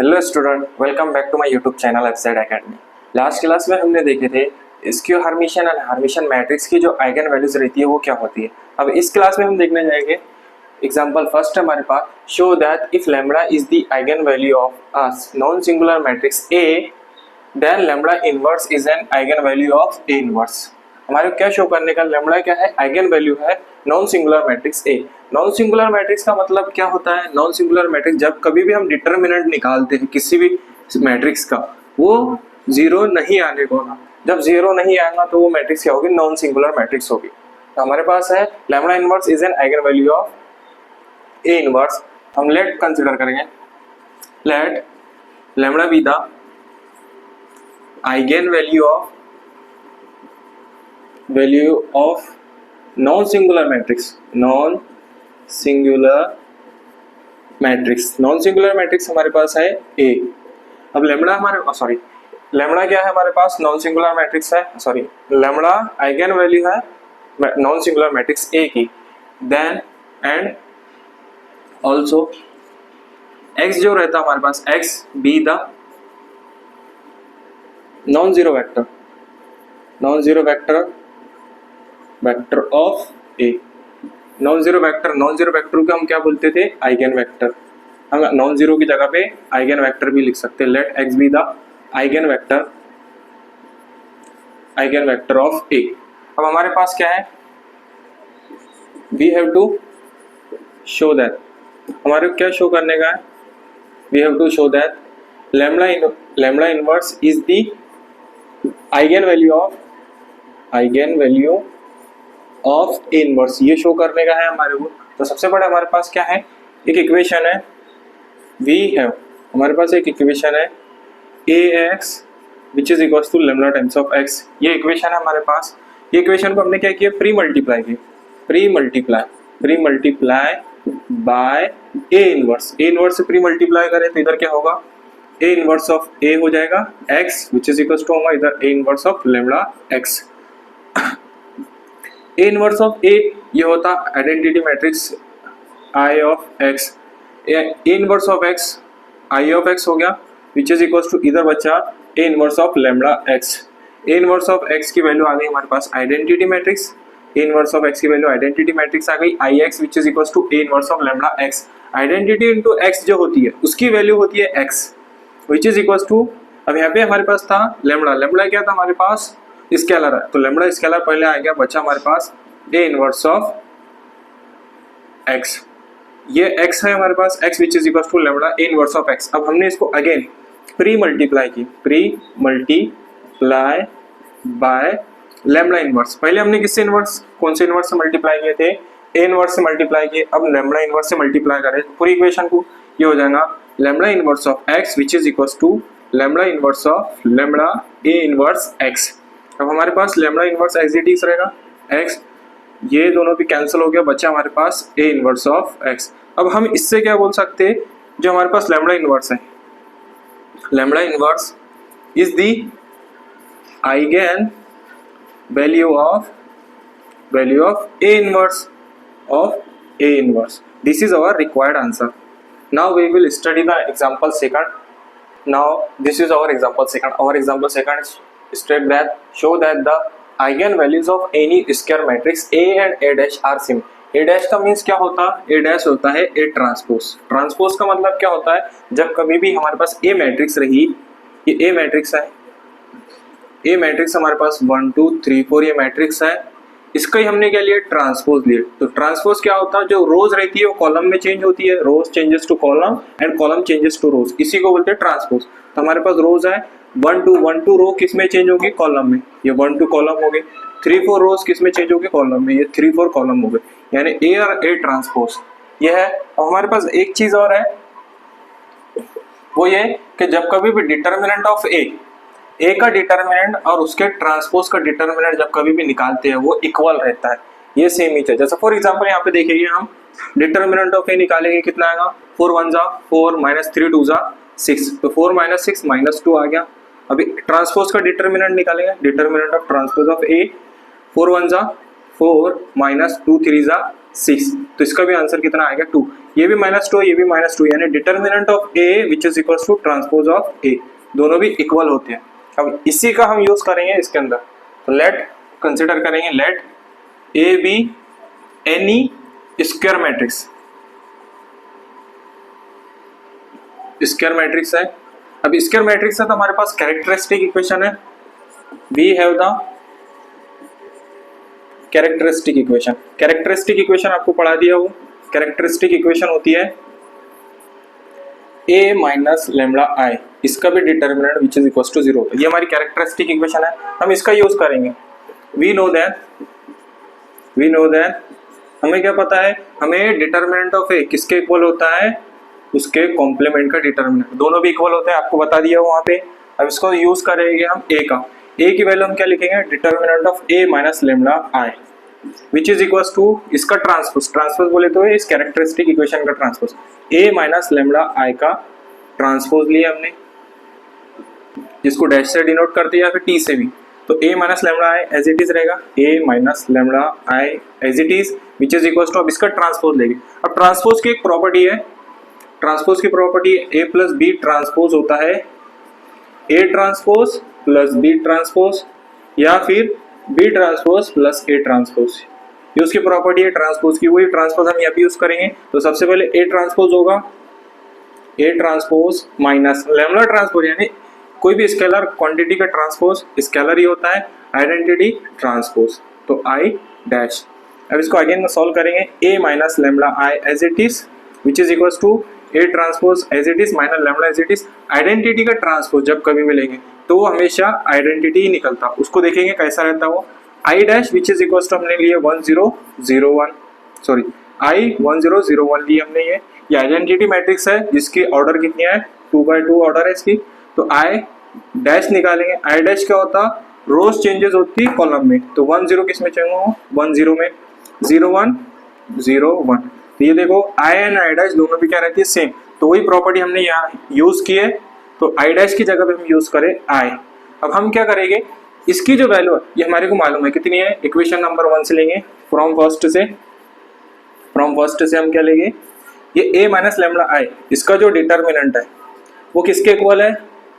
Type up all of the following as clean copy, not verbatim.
Hello student, welcome back to my YouTube channel FZ academy. Last class में हमने देखे थे skew Hermitian and Hermitian matrix की जो आइगन वैल्यूज रहती है वो क्या होती है। अब इस क्लास में हम देखने जाएंगे एग्जांपल फर्स्ट हमारे पास, show that if lambda is the eigen value of a non singular matrix A then lambda inverse is an eigen value of A inverse. हमारे क्या शो करने का, लैम्बडा क्या है, आइगन वैल्यू है non singular matrix A. Non singular matrix का मतलब क्या होता है, नॉन सिंगुलर मैट्रिक्स जब कभी भी हम डिटर्मिनेंट निकालते हैं किसी भी मैट्रिक्स का, वो जीरो नहीं आने को ना, जब जीरो नहीं आएगा तो वो मैट्रिक्स क्या होगी, नॉन सिंगुलर मैट्रिक्स होगी। तो हमारे पास है lambda inverse is an eigen value of A inverse. हम लेट कंसिडर करेंगे, let lambda be the eigen value of non singular matrix. Non singular matrix हमारे पास है ए। अब लैम्बडा लैम्बडा क्या है हमारे पास, नॉन सिंगुलर मैट्रिक्स है, लैम्बडा आइगन वैल्यू है नॉन सिंगुलर मैट्रिक्स ए की। देन एंड ऑल्सो एक्स जो रहता है हमारे पास, X be the non zero vector of A. Non zero vector को हम क्या बोलते थे, आइगन वेक्टर। हम नॉन जीरो की जगह पे आइगन वेक्टर भी लिख सकते हैं। Let X be the eigenvector of A. अब हमारे पास क्या है, we have to show that, हमारे क्या शो करने का है, we have to show that lambda inverse is the eigen value of A inverse, ये शो करने का है हमारे को। तो सबसे बड़ा हमारे पास क्या है, एक इक्वेशन है, हमारे पास एक इक्वेशन है ax which is equal to lambda times of x। ये इक्वेशन है हमारे पास। ये इक्वेशन को हमने क्या किया, pre multiply by A inverse. A inverse से प्री मल्टीप्लाई करें तो इधर क्या होगा, ए इनवर्स ऑफ ए हो जाएगा x which is equal to होगा इधर A inverse of lambda x। A inverse of A ये होता identity matrix I of X. A inverse of X I of X हो गया विच इज इक्वल टू इधर बचा A inverse of lambda X. A inverse of X की value आ गई हमारे पास identity matrix, A inverse of X की वैल्यू आइडेंटिटी मैट्रिक्स आ गई I x which is equal to A inverse of lambda x. Identity into x जो होती है उसकी वैल्यू होती है x which is equal to, अब यहाँ पे हमारे पास था लैम्बडा क्या था हमारे पास, स्केलर है, तो लैम्बडा स्केलर पहले आ गया, बचा हमारे पास ए इनवर्स ऑफ एक्स। ये x है हमारे पास, x which is equal to lambda A inverse of x। अब हमने इसको again pre multiply by lambda inverse. पहले हमने किससे इनवर्स, कौन से इनवर्स से मल्टीप्लाई किए थे, ए इनवर्स से मल्टीप्लाई किए। अब लैम्बडा इनवर्स से मल्टीप्लाई करें तो पूरी इक्वेशन को ये हो जाएगा lambda inverse of x which is equal to lambda inverse of lambda A inverse x। अब हमारे पास lambda inverse as it is रहेगा x, ये दोनों भी कैंसिल हो गया, बचा हमारे पास ए इनवर्स ऑफ एक्स। अब हम इससे क्या बोल सकते हैं, जो हमारे पास लैम्बडा इनवर्स है, lambda inverse is the eigen value of A inverse. This is our required answer. Now we will study the example second. Now this is our example second. Our example second state that show that the eigen values of any square matrix A and A dash are same. A dash का means क्या होता है, A dash होता है A transpose. Transpose का मतलब क्या होता है, जब कभी भी हमारे पास A मैट्रिक्स रही, ये A मैट्रिक्स है, A मैट्रिक्स हमारे पास 1 2 3 4 ये मैट्रिक्स है, इसका ही हमने क्या लिया, ट्रांसपोज लिया। तो ट्रांसपोज क्या होता है, जो रोज रहती है वो कॉलम में चेंज होती है, rows changes to column and column changes to rows, इसी को बोलते हैं ट्रांसपोज। तो हमारे पास रोज है 1 2 रो किस में चेंज होगी, कॉलम में, ये 1 2 कॉलम हो गए। 3 4 रोज किस में चेंज होगी, कॉलम में, ये 3 4 कॉलम हो गए, यानी ए और ए ट्रांसपोज ये है। और हमारे पास एक चीज और है, वो ये कि जब कभी भी डिटर्मिनेंट ऑफ ए का डिटर्मिनेंट और उसके ट्रांसपोज का डिटर्मिनेंट जब कभी भी निकालते हैं वो इक्वल रहता है, ये सेम ही है। जैसे फॉर एग्जांपल यहाँ पे देखिए, हम डिटर्मिनेंट ऑफ ए निकालेंगे, कितना आएगा, 4 1 जा 4 -3 2 जा 6, तो 4 - 6 -2 आ गया। अभी ट्रांसपोज का डिटर्मिनेंट निकालेंगे, डिटर्मिनेंट ऑफ ट्रांसपोज ऑफ ए, 4 1 जा 4 -2 3 जा 6, तो इसका भी आंसर कितना आएगा 2। ये भी -2, ये भी -2, यानी determinant of A which is equal to transpose of A, दोनों भी इक्वल होते हैं। अब इसी का हम यूज करेंगे इसके अंदर, तो लेट कंसिडर करेंगे, let A be any square matrix, square matrix है। अब स्क्वायर मैट्रिक्स है तो हमारे पास कैरेक्टरिस्टिक इक्वेशन है, we have the characteristic equation. Characteristic equation आपको पढ़ा दिया हो, कैरेक्टरिस्टिक इक्वेशन होती है a माइनस लेमडा आई, इसका भी determinant which is equal to 0, ये हमारी कैरेक्टरिस्टिक इक्वेशन है, हम इसका यूज करेंगे। वी नो दैट हमें क्या पता है, हमें डिटर्मिनेंट ऑफ a किसके इक्वल होता है, उसके कॉम्प्लीमेंट का डिटर्मिनेंट, दोनों भी इक्वल होते हैं, आपको बता दिया वहां पे। अब इसको यूज करेंगे हम a का, a की वैल्यू हम क्या लिखेंगे, determinant of a minus lambda I which is equal to इसका ट्रांसपोज बोले तो इस कैरेक्टरिस्टिक इक्वेशन का transpose, a minus lambda I का ट्रांसपोज लिया हमने, जिसको डैश से डिनोट करते हैं या फिर t से भी, तो a minus lambda I as it is रहेगा, a minus lambda I as it is which is equal to, अब इसका ट्रांसपोज लेंगे। अब ट्रांसपोज की एक प्रॉपर्टी है, ट्रांसपोज की property a plus B transpose होता है a transpose plus B transpose या फिर B transpose plus A transpose, ये उसकी प्रॉपर्टी है ट्रांसपोज की, वही ट्रांसपोज हम यहाँ पे यूज करेंगे। तो सबसे पहले ए ट्रांसपोज होगा, A transpose minus lambda transpose, यानी कोई भी स्केलर क्वांटिटी का ट्रांसपोज स्केलर ही होता है, आइडेंटिटी ट्रांसपोज, तो आई डैश। अब इसको अगेन सॉल्व करेंगे, A minus lambda I as it is which is equal to A transpose as it is minus lambda as it is. Identity का transpose जब कभी मिलेंगे तो वो हमेशा आइडेंटिटी ही निकलता, उसको देखेंगे कैसा रहता है वो, I dash which is equal to हमने लिए 1001, सॉरी आई 1001 लिए हमने, ये आइडेंटिटी मैट्रिक्स है जिसकी ऑर्डर कितनी है 2x2 ऑर्डर है इसकी, तो आई डैश निकालेंगे। आई डैश क्या होता, रोज चेंजेस होती कॉलम में, तो 10 किस में चेंज हो, 10 में, 0101, तो ये देखो आई एंड आई डैश दोनों भी क्या रहती है सेम, तो वही प्रॉपर्टी हमने यहाँ यूज की है, तो आई डैश की जगह पे हम यूज करें आई। अब हम क्या करेंगे, इसकी जो वैल्यू है ये हमारे को मालूम है कितनी है, इक्वेशन नंबर 1 से लेंगे, फ्रॉम फर्स्ट से हम क्या लेंगे, ये a माइनस लेमडा आई, इसका जो डिटर्मिनेंट है वो किसके इक्वल है,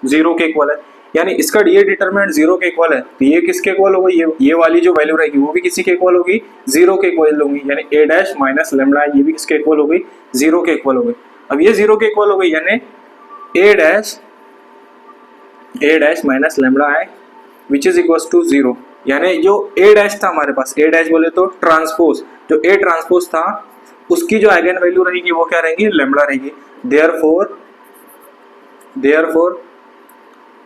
0 के इक्वल है, यानी इसका ये डिटर्मिनेंट 0 के इक्वल है, तो ये किसके इक्वल होगा, ये वाली जो वैल्यू रहेगी वो भी किसी के इक्वल होगी, 0 के इक्वल होगी, यानी a डैश माइनस लेमडा ये भी किसके इक्वल होगी, 0 के इक्वल होगी। अब ये 0 के इक्वल हो गई, यानी a dash minus lambda I which is equal to 0, यानी जो a डैश था हमारे पास, a डैश बोले तो ट्रांसपोज, जो a ट्रांसपोज था उसकी जो आइगन वैल्यू रहेगी वो क्या रहेगी, लेमडा रहेगी।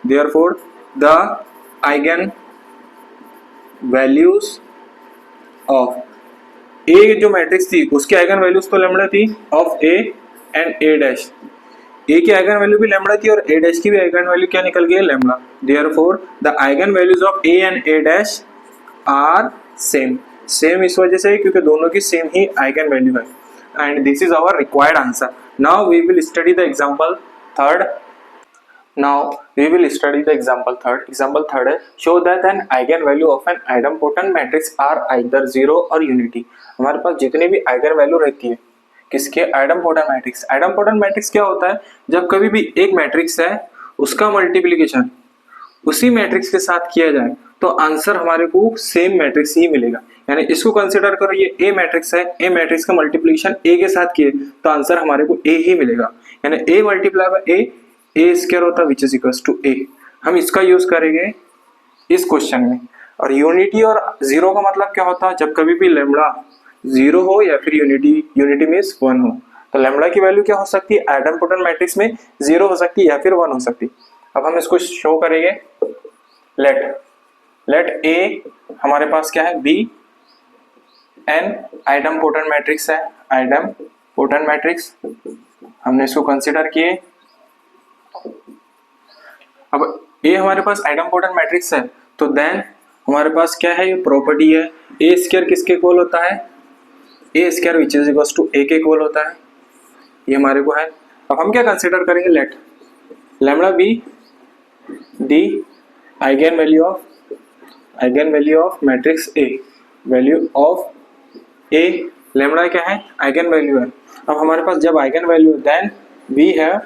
therefore the eigen values of a जो मैट्रिक्स थी उसकी आइगन वैल्यूज तो लेमडा थी, of a and a dash, a की आइगन वैल्यू भी लेमडा थी और a डैश की भी आइगन वैल्यू क्या निकल गई, lambda. therefore the eigen values of a and a dash are same इस वजह से क्योंकि दोनों की सेम ही आइगन वैल्यू है, and this is our required answer. Now we will study the example third. Example third है, show that an eigenvalue of an idempotent matrix are either 0 और unity। हमारे पास जितनी भी आइगन वैल्यू रहती है किसके, आइडमपोटेंट मैट्रिक्स। आइडमपोटेंट मैट्रिक्स क्या होता है, जब कभी भी एक मैट्रिक्स है उसका मल्टीप्लिकेशन उसी मैट्रिक्स के साथ किया जाए तो आंसर हमारे को सेम मैट्रिक्स ही मिलेगा। यानी इसको कंसिडर करो, ये ए मैट्रिक्स है, ए मैट्रिक्स का मल्टीप्लिकेशन ए के साथ किए तो आंसर हमारे को ए ही मिलेगा, यानी A multiply by A square होता है विच इज इक्वल टू ए। हम इसका यूज करेंगे इस क्वेश्चन में। और यूनिटी और 0 का मतलब क्या होता है, जब कभी भी लेमडा 0 हो या फिर यूनिटी मींस 1 हो, तो लेमडा की वैल्यू क्या हो सकती है, आइडमपोटेंट मैट्रिक्स में 0 हो सकती है या फिर 1 हो सकती है। अब हम इसको शो करेंगे, लेट ए हमारे पास क्या है, बी एन आइडमपोटेंट मैट्रिक्स है, आइडमपोटेंट मैट्रिक्स हमने इसको कंसिडर किए। अब ए हमारे पास आइडमपोटेंट मैट्रिक्स है तो देन हमारे पास क्या है, ये प्रॉपर्टी है, ए स्क्वायर किसके इक्वल होता है, A square which is equal to A के इक्वल होता है, ये हमारे को है। अब हम क्या कंसिडर करेंगे, let lambda be the eigen value of matrix A, value of A lambda क्या है, आइगन वैल्यू है। अब हमारे पास जब आइगन वैल्यू है देन वी हैव,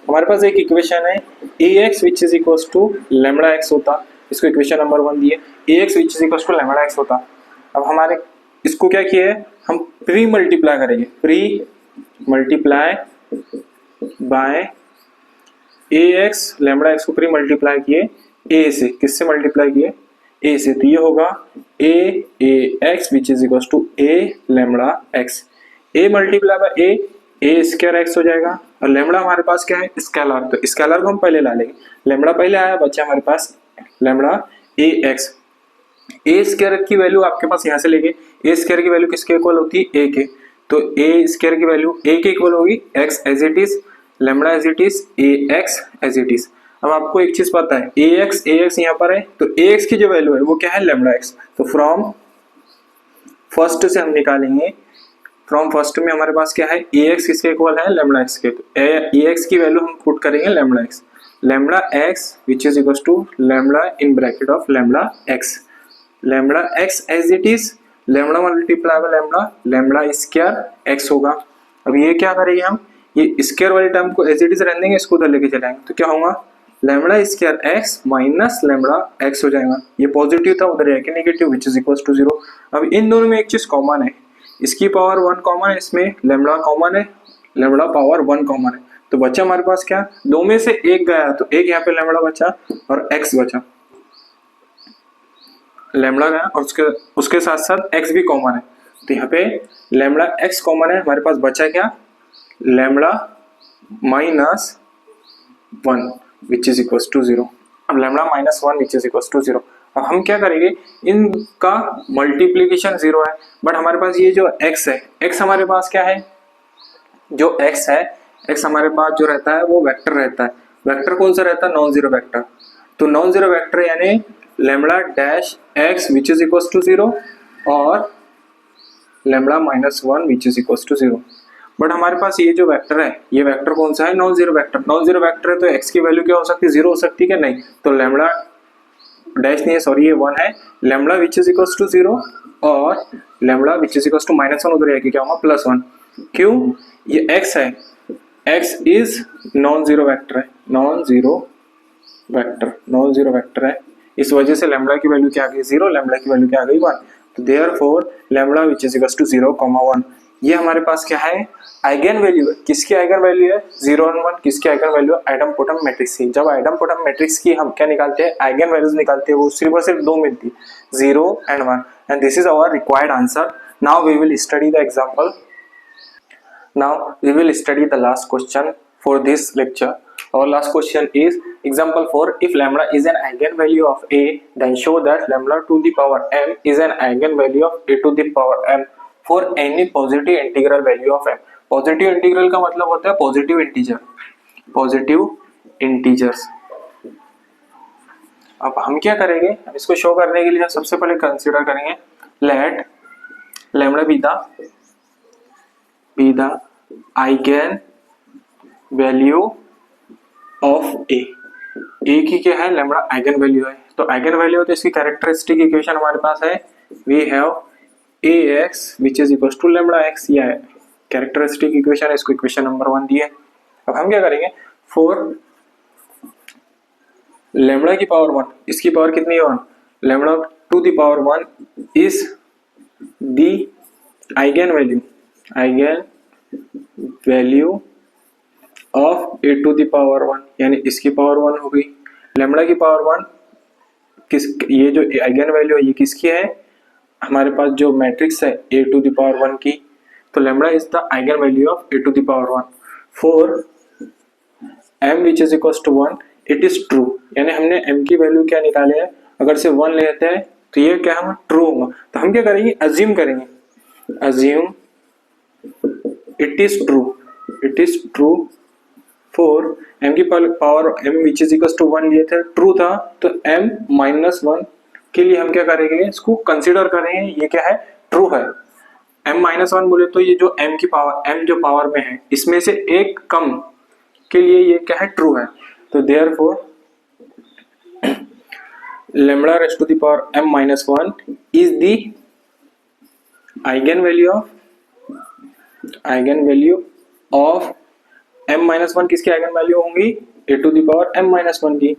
हमारे पास एक इक्वेशन है Ax which is equals to lambda x होता, इसको इक्वेशन नंबर 1 दिए, Ax which is equals to lambda x होता। अब हमारे इसको क्या किया है, हम प्री मल्टीप्लाई करेंगे, pre multiply bye Ax, lambda x को प्री मल्टीप्लाई किए A से, किससे मल्टीप्लाई किए, A से, तो ये होगा Ax which is equals to A lambda x, A multiply by A square x हो जाएगा, और लेमड़ा हमारे पास क्या है, स्केलर, तो स्केलर को हम पहले ला लेंगे, लेमड़ा पहले आया, बच्चा हमारे पास लेमड़ा Ax, ए स्क्वायर की वैल्यू आपके पास यहाँ से लेंगे, ए स्क्वायर की वैल्यू किसके इक्वल होती है, ए के, तो ए स्क्वायर की वैल्यू ए के इक्वल होगी x as it is, lambda as it is, A x as it is. अब आपको एक चीज पता है, ए एक्स यहाँ पर है, तो ए एक्स की जो वैल्यू है वो क्या है, लेमड़ा एक्स, तो फ्रॉम फर्स्ट से हम निकालेंगे, फ्रॉम फर्स्ट में हमारे पास क्या है, ए एक्स किसके इक्वल है, लेमड़ा एक्स के, तो ए एक्स की वैल्यू हम पुट करेंगे lambda x which is equal to lambda in bracket of lambda x, lambda x as it is, lambda multiply by lambda square x होगा। अब ये क्या करेंगे हम, ये स्क्वायर वाली टर्म को एज इट इज रहने देंगे, इसको उधर लेके चलाएंगे, तो क्या होगा, lambda square x minus lambda x हो जाएगा, ये पॉजिटिव था उधर है कि negative, which is equal to 0। अब इन दोनों में एक चीज कॉमन है, इसकी पावर 1 कॉमन है, इसमें लेमड़ा कॉमन है, लेमड़ा पावर 1 कॉमन है, तो बच्चा हमारे पास क्या, दो में से एक गया, तो एक यहाँ पे लेमड़ा बचा और एक्स बचा, लेमड़ा गया और उसके साथ साथ एक्स भी कॉमन है, तो यहाँ पे लेमड़ा एक्स कॉमन है, हमारे पास बचा क्या, lambda minus 1 which is equal to 0। अब lambda minus 1 which is equal to 0, अब हम क्या करेंगे, इनका मल्टीप्लीकेशन 0 है, बट हमारे पास ये जो x है, x हमारे पास क्या है, जो x है, x हमारे पास जो रहता है वो वेक्टर रहता है, वेक्टर कौन सा रहता है, नॉन जीरो वेक्टर, तो नॉन जीरो वेक्टर यानी lambda dash x which is equal to 0 और lambda minus 1 which is equal to 0, but हमारे पास ये जो वेक्टर है, ये वेक्टर कौन सा है, non zero vector, non zero vector है, तो x की वैल्यू क्या हो सकती है, 0 हो सकती है क्या, नहीं, तो लेमड़ा डैश नहीं है, सॉरी ये 1 है, lambda which is equal to 0 और lambda which is equal to minus 1 उधर आएगी, क्या होगा, प्लस 1, क्यों, ये x है, x is non zero vector है, नॉन जीरो वेक्टर है, इस वजह से लेमड़ा की वैल्यू क्या आ गई, 0, लेमड़ा की वैल्यू क्या आ गई, 1, तो therefore lambda which is equal to 0, 1, ये हमारे पास क्या है, आइगन वैल्यू है, किसकी आइगन वैल्यू है, 0 और 1, किसकी आइगन वैल्यू है, आइडमपोटम मैट्रिक्स की। जब आइडमपोटम मैट्रिक्स की हम क्या निकालते हैं, आइगन वैल्यूज निकालते हैं, वो सिर्फ और सिर्फ दो मिलती है, 0 and 1, and this is our required answer. Now we will study the example, now we will study the last question for this lecture. Our last question is example 4, if lambda is an eigenvalue of a, then show that lambda to the power m is an eigenvalue of a to the power m for any positive integral value of m। Positive integral का मतलब होता है positive integer, positive integers. अब हम क्या करेंगे, इसको show करने के लिए सबसे पहले कंसीडर करेंगे, let lambda be the eigen value of A की क्या है, लैम्डा आइगन वैल्यू है, तो आइगन वैल्यू तो इसकी कैरेक्टरिस्टिक इक्वेशन हमारे पास है, we have ax which is equals to lambda x, या कैरेक्टरिस्टिक इक्वेशन है, इसको इक्वेशन नंबर 1 दी है। अब हम क्या करेंगे, फॉर लैम्डा की पावर 1, इसकी पावर कितनी है 1, lambda to the power 1 is the eigen value of A to the power 1, यानी इसकी पावर 1 हो गई, लैम्डा की पावर 1 किस, ये जो आइगन वैल्यू है ये किसकी है, हमारे पास जो मैट्रिक्स है ए टू द पावर 1 की, तो lambda is the eigen value of A to the power 1 for m which is equal to 1, it is true, यानी हमने m की वैल्यू क्या निकाले है, अगर से 1 लेते हैं तो ये क्या हम ट्रू होगा, तो हम क्या करेंगे, अज्यूम करेंगे, assume it is true for m की power m which is equal to 1 लिए थे, ट्रू था, तो m माइनस 1 के लिए हम क्या करेंगे, इसको कंसीडर करेंगे, ये क्या है, ट्रू है, m माइनस 1 बोले तो ये जो m की पावर, m जो पावर में है इसमें से एक कम के लिए ये क्या है, ट्रू है, तो therefore lambda raise to the power m minus 1 is the eigen value of eigen value of m minus one किसकी आइगन वैल्यू होंगी, A to the power m minus one की,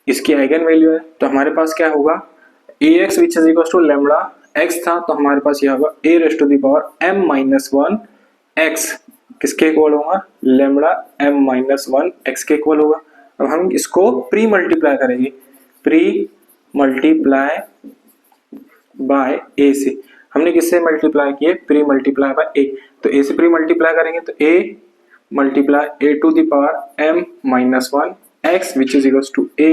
इसकी आइगन वैल्यू है। तो हमारे पास क्या होगा, ax which is equal to lambda x था, तो हमारे पास यह होगा a raise to the power m minus one x किसके इक्वल होगा, lambda m minus one x के इक्वल होगा। अब हम इसको प्री मल्टीप्लाई करेंगे, प्री मल्टीप्लाई बाय a से, हमने किससे मल्टीप्लाई किए, प्री मल्टीप्लाई बाय a, तो a से प्री मल्टीप्लाई करेंगे तो a multiply a to the power m minus one x which is equal to a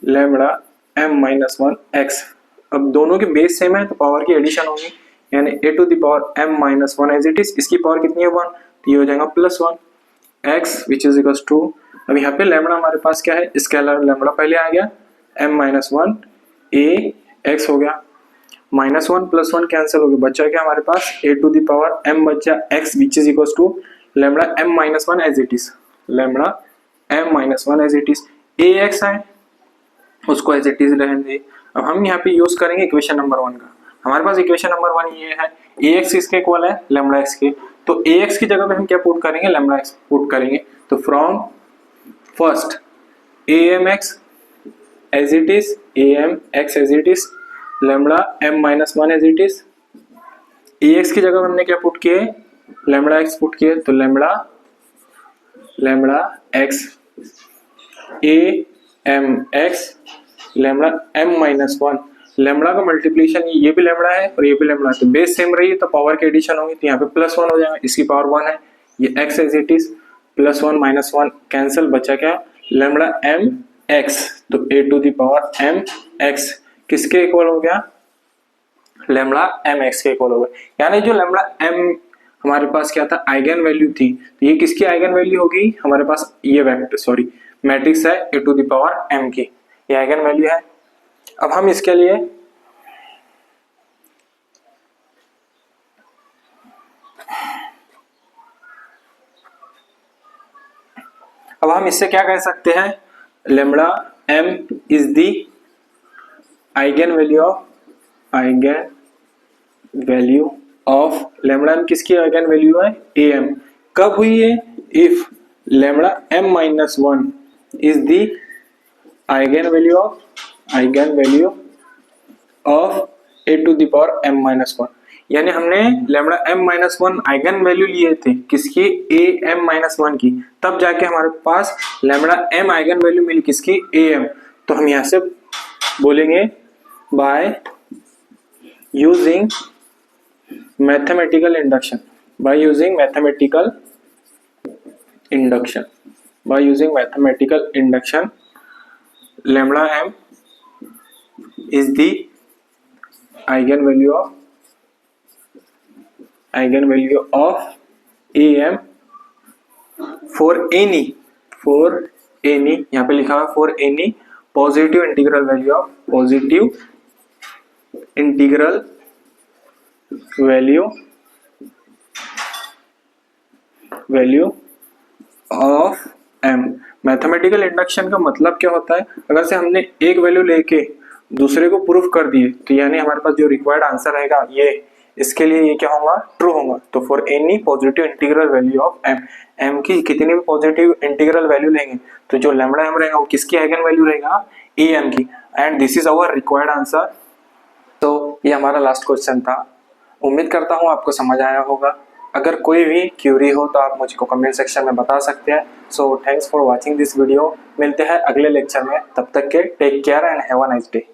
lambda m minus one x। अब दोनों के बेस सेम है तो पावर की एडिशन होगी, यानी a to the power m minus one as it is, इसकी power कितनी है 1, तो ये हो जाएगा plus one x which is equal to, अब यहाँ पे लैम्बडा हमारे पास क्या है, स्केलर लैम्बडा पहले आ गया, m minus one a x हो गया, minus one plus one cancel हो गया, बचा क्या हमारे पास a to the power m बचा x which is equal to lambda m minus one as it is, lambda m minus one as it is, ax है उसको एज इट इज रहने दे। अब हम यहाँ पे यूज करेंगे इक्वेशन नंबर 1 का, हमारे पास इक्वेशन नंबर 1 ये है, ax किसके इक्वल है, लैम्बडा x के, तो ax की जगह पे हम क्या पुट करेंगे, लैम्बडा x पुट करेंगे, तो from first amx as it is, amx as it is, lambda m minus one as it is, ax की जगह हमने क्या पुट किए, लैम्बडा x पुट किए, तो lambda x amx lambda m minus one, lambda का मल्टीप्लिकेशन ये भी लैम्बडा है और ये भी लैम्बडा है, तो बेस सेम रही तो पावर की एडिशन होगी, तो यहाँ पे प्लस वन हो जाएगा, इसकी पावर 1 है, ये x as it is, plus one minus one cancel, बचा क्या लैम्बडा m x, तो a to the power m x किसके इक्वल हो गया, लैम्बडा m x के इक्वल हो गया, यानी जो लैम्बडा m हमारे पास क्या था, आइगन वैल्यू थी, तो ये किसकी आइगन वैल्यू होगी, हमारे पास ये वेक्टर सॉरी मैट्रिक्स है a to the power m की, ये आइगन वैल्यू है। अब हम इसके लिए अब हम इससे क्या कह सकते हैं, lambda m is the eigen value of lambda m किसकी आइगन वैल्यू है, am, कब हुई है, if lambda m minus one is the eigen value of a to the power m minus one, यानी हमने lambda m minus one eigen value लिए थे किसकी, a m माइनस वन की, तब जाके हमारे पास लैम्बडा m आइगन वैल्यू मिली किसकी, a m, तो हम यहाँ से बोलेंगे by using mathematical induction, lambda m is the eigen value of am for any यहाँ पे लिखा है for any positive integral value of m। Mathematical induction का मतलब क्या होता है, अगर से हमने एक वैल्यू लेके दूसरे को प्रूफ कर दिए तो यानी हमारे पास जो रिक्वायर्ड आंसर रहेगा ये, इसके लिए ये क्या होगा, ट्रू होगा। तो for any positive integral value of m की कितनी भी पॉजिटिव इंटीग्रल वैल्यू लेंगे तो जो लैम्बडा m रहेगा वो किसकी आइगन वैल्यू रहेगा, am की, and this is our required answer. तो ये हमारा लास्ट क्वेश्चन था, उम्मीद करता हूँ आपको समझ आया होगा। अगर कोई भी क्यूरी हो तो आप मुझको कमेंट सेक्शन में बता सकते हैं। So thanks for watching this video, मिलते हैं अगले लेक्चर में, तब तक के take care and have a nice day.